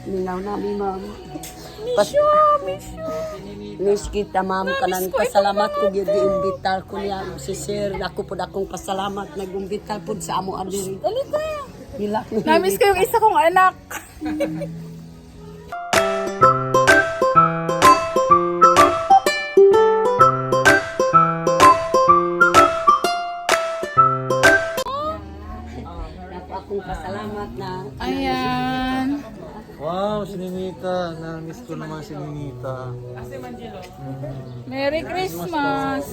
Ninaw namin, ma'am. Miss you. Miss kita, ma'am. Kanang pasalamat ko, gi-imbitar ko niya. Si sir, ako po akong pasalamat. Nag-imbitar po sa amo adiri. Alika. Hilak ni Namiss ko yung isa kong anak. akong pasalamat na. Ayan. Wow, si Ninita. Na-miss ko naman si Ninita. Merry Christmas.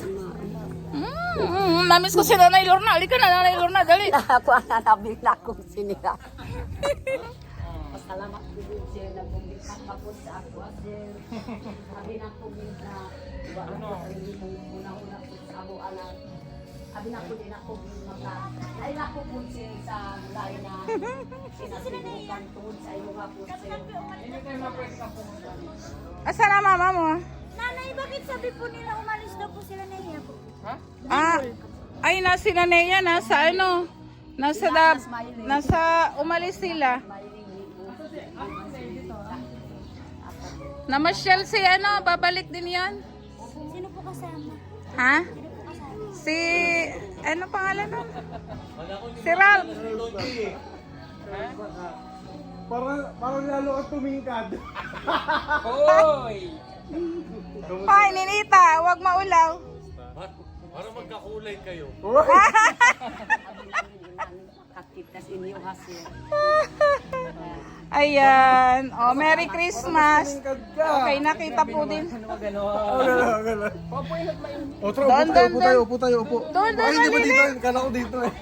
Namiss ko si Nanay Lorna. Alika na, Nanay Lorna. Dali. Ako ang nanabing na akong sinira. Pasalamat ko din sir. Nagbumitak ako sa ako, sir. Sabi na ko minta. Diba ako rin kung una-una ko sa abo anak. Sabi na ko din ako maka. Dahil ako po sir sa lain na sinasibukan tungod sa iyo nga po sir. Asa na mama mo? Nanay, bakit sabi po nila umalis daw po sila na iya po? Ay, na si Nanea, nasa ano? Nasa umalis sila. Namasyal si ano, babalik din yan. Sino po kasama? Ha? Si, ano pangalan nun? Si Ralph. Parang lalo ka tumingkad. Hoy, Ninita, huwag maulaw. Para magkakulay kayo. Kakita sa inyo ha sir. Ayan. Oh, Merry Christmas. Okay, nakita po din. Upo tayo. Doon, Ay, hindi ba Lili. dito? Kala ko dito eh.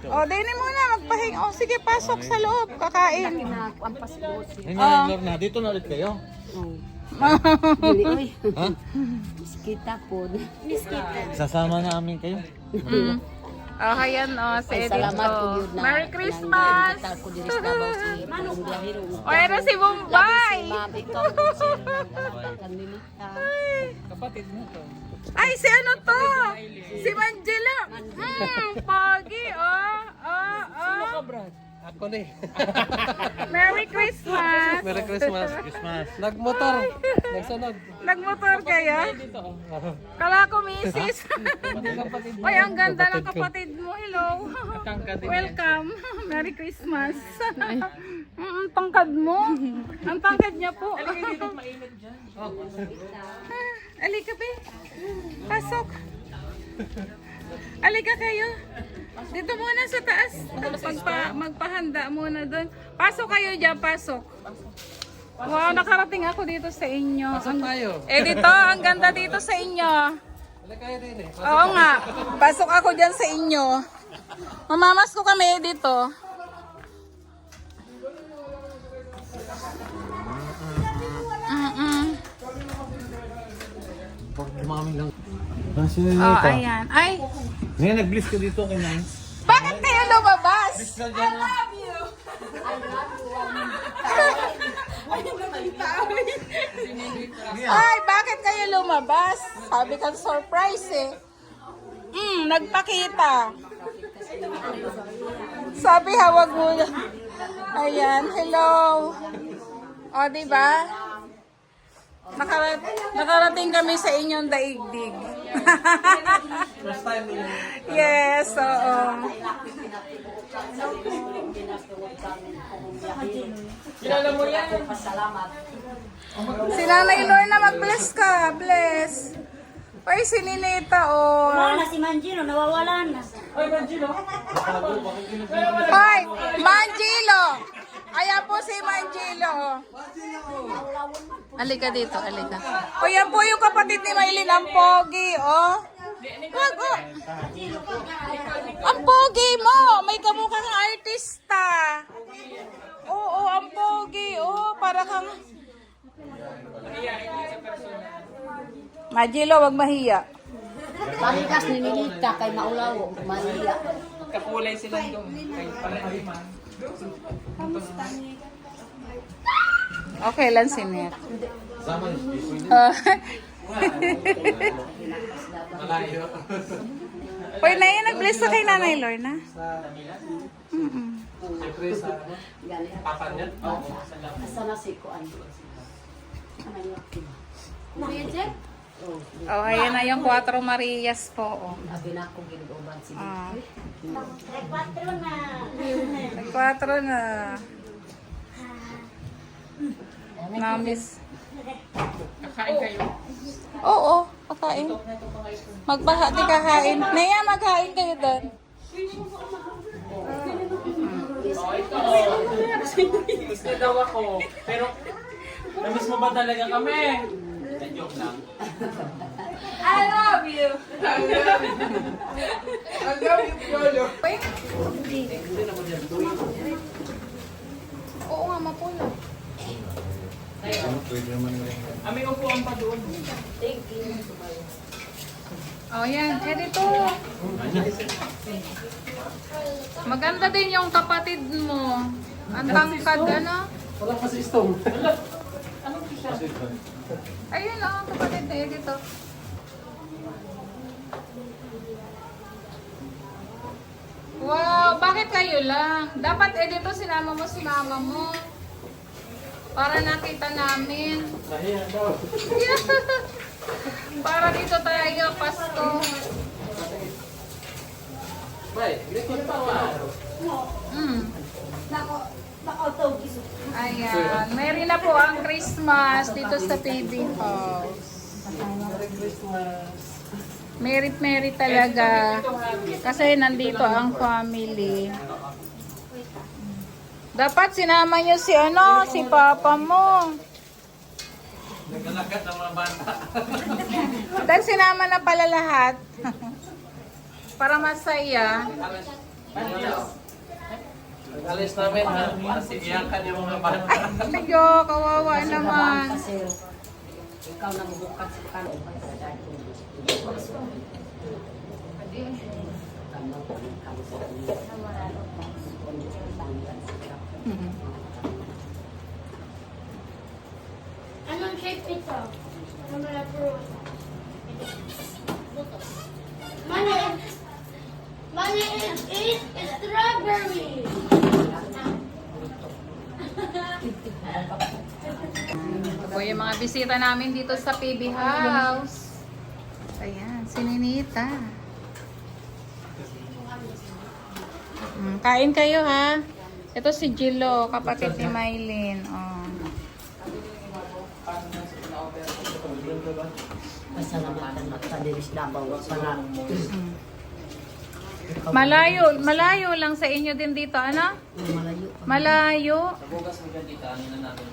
Oh, dini muna, magpahinga. Oh, sige, pasok sa loob, kakain. Kinampas ko sir. Ngayon, Lorna, dito na ulit kayo. Dili oy. Miskita po. Sasama namin kayo. Oh, ayan, oh, si Ay, Edith. salamat po Oh. yun na. Merry Christmas. Nang ko diri sa Davao si Manong Biyahero. O, ano si Bombay? Si ma'am, ikaw po sir. Kanilita. Ay, si ano to? Si Manjela. Pogi, oh. Ako ni. Merry Christmas. Merry Christmas. Nagmotor. Nagsunod. Nagmotor kayo? Kala ko misis. Ay, ang ganda ng kapatid mo. Hello. Welcome. Merry Christmas. Ang tangkad mo. Ang tangkad niya po. Alika, be. Pasok. Alika kayo. Dito muna sa taas. Magpahanda muna doon. Pasok kayo dyan, pasok. Wow, nakarating ako dito sa inyo. Pasok tayo. Dito, ang ganda dito sa inyo. Oo nga, pasok ako dyan sa inyo. Mamamas ko kami dito. Dumami lang. Si Oh, Ninita. ayan. Ay, Ngayon, nag-bliss ka dito kay Nine. bakit kayo lumabas? I love you. Ay, bakit kayo lumabas? Sabi kang surprise eh. Nagpakita. Sabi hawag mo. Ayan, hello. O, diba? Nakarating kami sa inyong daigdig. Yes, oo. Si Nanay Lorna, mag-bless ka. Bless. Ay, si Ninita, oh. Wala na si Manjino, nawawala na. Hoy, Manjilo! Ayan po si Manjilo. Alika dito, alika. O yan po yung kapatid ni Maylin, ang pogi, oh. Wag, oh. Ang pogi mo! May kamukhang artista. Oo, ang pogi, oh. Para kang... Manjilo, wag mahiya. Palikas ni Nilita kay Maulaw. Mahiya. Kakulay silang doon. Kay Palaliman. Okay lang si Net. Hoy, na yan, nag-bless na kay Nanay Lorna. Sa, Mm-mm. siyempre sa, Gali. Papa niya? Oo. Asa na si Kuan? Ano yun? Kuya Jeff? Oh, Oh, ayan na yung 4 Marias po. Oh. abi na akong ginuban si Ah. Rekwatro na. May 4 na. Namis. Kakain kayo. Oo, kakain. Magbahati kakain. Naya, magkain kayo doon. Oh, ito. Gusto daw ako. Pero, namiss mo ba talaga kami? Joke lang. I love you. I love you, Piolo. Oo nga, mapulo. May upuan pa doon. Oh, yan. Eh, dito. Maganda din yung kapatid mo. Ang tangkad, ano? wala pa si Stone. Ayun lang, ang kapatid na yun dito. Wow, bakit kayo lang? Dapat dito sinama mo si mama mo. Para nakita namin. Nahiya daw. Para dito tayo, Pasko. Bay, likod pa wa. Mm. Naka-autogis. Ayan, meron na po ang Christmas dito sa PB House. Merry Christmas. Merit talaga. Kasi nandito ang family. Dapat sinama niyo si si papa mo. Nagalagat ng mga bata. Dahil sinama na pala lahat. Para masaya. Alis namin ha. Masigiyakan yung mga bata. Ayo, kawawa naman. Kasi ikaw na mabukat sa kanon. Anong shape ito? Number fruit. Mani is strawberry. Ito po yung mga bisita namin dito sa PB House. Ayan, si Ninita. Kain kayo ha. Ito si Jilo, kapatid ni Mylene. Oh. Pasalamatan magpadiris Davao para Malayo lang sa inyo din dito, ano? malayo. Malayo. Sa bugas mo dyan dito, ano na namin.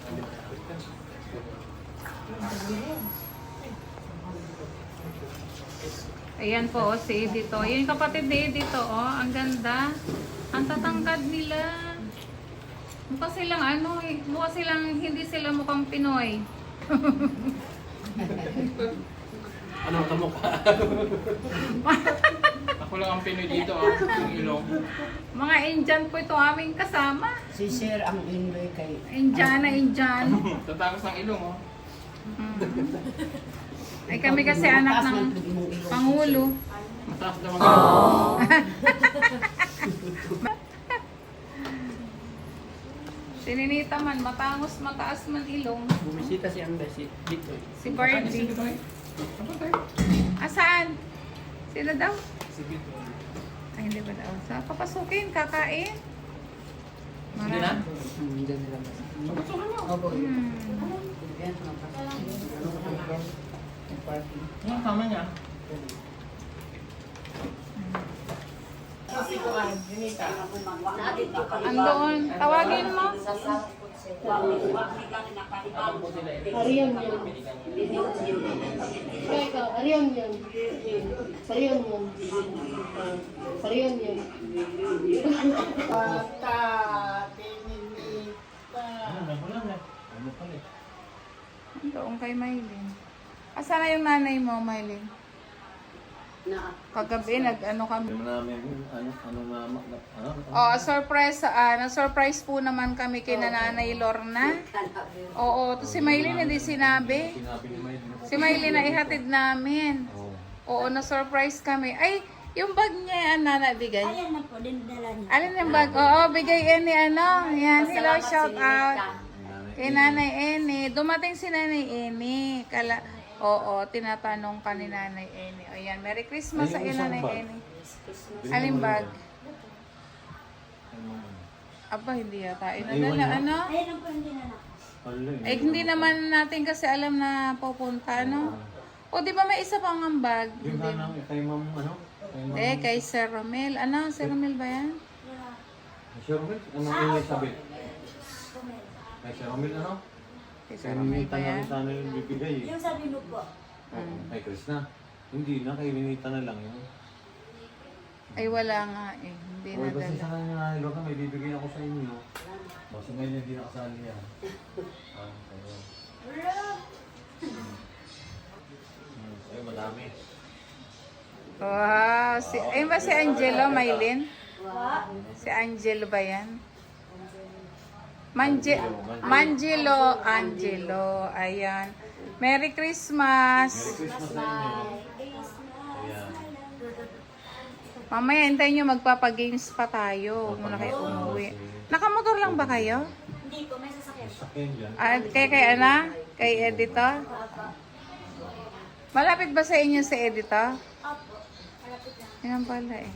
Ayan po, si Edith. Oh. Yung kapatid ni Edith, oh. Ang ganda. Ang tatangkad nila. Mukha silang mukha silang hindi sila mukhang Pinoy. Anong kamukha? Ako lang ang Pinoy dito yung ilong. Mga Indian po ito aming kasama. Si Sir ang Indoy kay Indian. Tatangos ng ilong Ay kami kasi anak ng Pangulo. Mataas naman. Sininita man, matangos, mataas man ilong. Bumisita si Andes dito. Si Birdie. Asaan? Sino daw? Si Bito. Ay, hindi ba daw? Sa papasukin, kakain. Hindi na? Diyan nila. Yung tama niya. Kasi ko ang hinita. Andoon. Tawagin mo. Ariyan yun. Ikaw, ariyan yun. Ariyan yun. Ariyan yun. Andoon kay Mylene. Asa na yung nanay mo, Mylene? na Kagabi, nag-ano kami. Namin, Surprise po naman kami kay Nanay Lorna. Oo, to si Mylene hindi sinabi. sinabi ni Mike. Si Mylene na ihatid namin. Oo, na-surprise kami. Ay, Yung bag niya, yan, nana, bigay. Ayan na po, dinadala niya. Alin yung bag? Oo, bigay Eni, ano. Yan, hello, Salamat, shout out. Sinita. Kay Nanay Eni. Dumating si Nanay Eni. Oo, tinatanong ka ni Nanay Eni. O yan, Merry Christmas sa iyo, Nanay Eni. Alin bag? Aba, hindi yata. Inadala, ano? Ayan na po, hindi na na. Eh, hindi naman natin kasi alam na pupunta, no? O, di ba may isa pang ang bag? Yung nanang kay ma'am, ano? Kay ma'am. Eh, kay Sir Romel. Ano, Sir Romel ba yan? Sir Romel? Anong Elizabeth? Kay Sir Romel, ano? Kay Kaya Sir Romel Ninita ba na yan? rin sana yung bibigay. Yung sabi mo po. Kay Chris na. Hindi na, kay Ninita na lang yun. Ay, wala nga eh. Hindi Okay, basta nadala. sana nyo na, Lord, may bibigay ako sa inyo. Basta ngayon hindi nakasali yan. Ay, madami. Wow. Ayun ba si Angelo, Maylin? Si Angelo ba yan? Angelo. Ayan. Merry Christmas. Merry Christmas sa inyo. Ayan. Mamaya hintayin nyo magpapagames pa tayo. Huwag muna kayo umuwi. Nakamotor lang ba kayo? Hindi po, may sasakyan. Sakyan dyan. Kay Ana? Kay editor? Malapit ba sa inyo si editor? Opo, malapit na. Yan pala eh.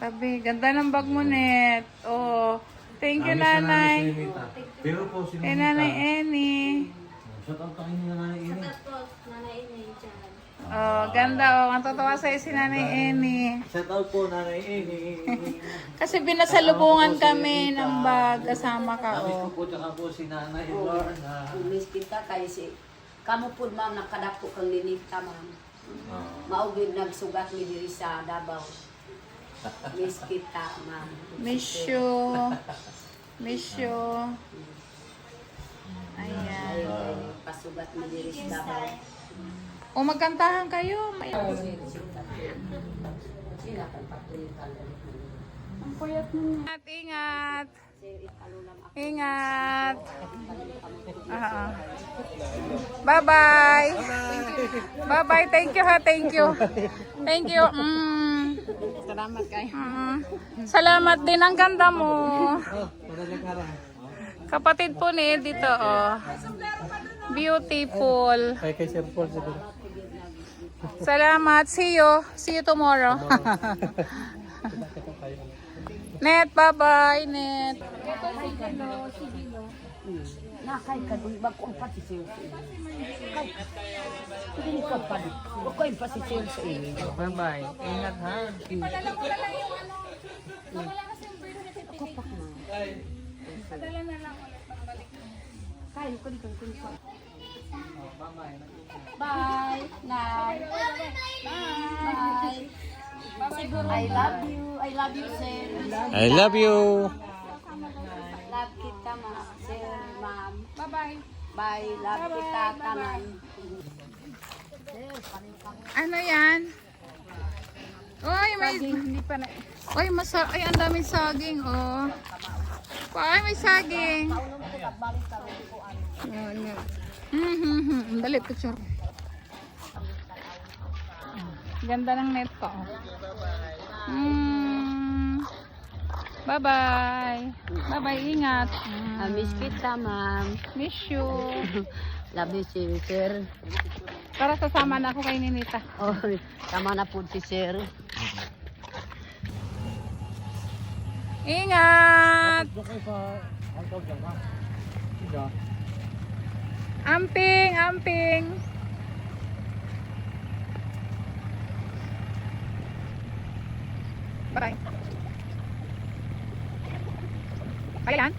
Tabi, ganda ng bag mo, Net. Oh, thank you, Namiss na namin Nanay. si Ninita. Pero po si Kay Ninita. Nanay Eni. Shout out ka kay Nanay Ini. Tapos, nanay na yung dyan. Oh, ganda oh. Ang tatawa sa'yo si Nanay Eni. Shout out po Nanay Ini. Kasi binasalubungan kami ng bag. Kasama ka, Namiss ko oh. po tsaka po si Nanay Lorna. Miss kita kay si kamo pud ma'am nakadako kang Ninita ma'am. Maugid nagsugat mi diri sa Davao. Miss kita ma'am. Miss you. Miss you. Ayan. Ayun, pasugat mi diri sa Davao. O magkantahan kayo. May... Sila kan patulitan. Ingat, ingat. Ingat. Bye-bye. Bye-bye. Thank you ha. Thank you. Thank you. Salamat kay. Salamat din. Ang ganda mo. Kapatid po ni dito, oh. Beautiful. Kay Sir Paul siguro. Salamat. See you. See you tomorrow. Net, bye-bye, Net. Nakay ka dun ba ko pati siya. Kay. Hindi ko pa. Ko pa si siya sa inyo. Bye-bye. Ingat ha. Padala mo na lang yung ano. Wala kasi yung bird na Ko pa na. Padala na lang ulit pambalik. Kay ko dito ko. Bye. Night. Bye. I love you. I love you, sir. I love you. Love kita, sir, ma'am. Bye-bye. Bye. Love kita, tanan. Ano yan? Uy, may... Hindi pa na... Uy, Ay, ang daming saging, oh. Ay, may saging. Dali, picture. Ganda ng net ko, oh. Bye-bye. Bye-bye, ingat. Miss kita, ma'am. Miss you. Love you, sir. Para sasama na ako kay Ninita. Oh, tama na po si sir. Ingat! Amping, amping. Bye. Kaya yan?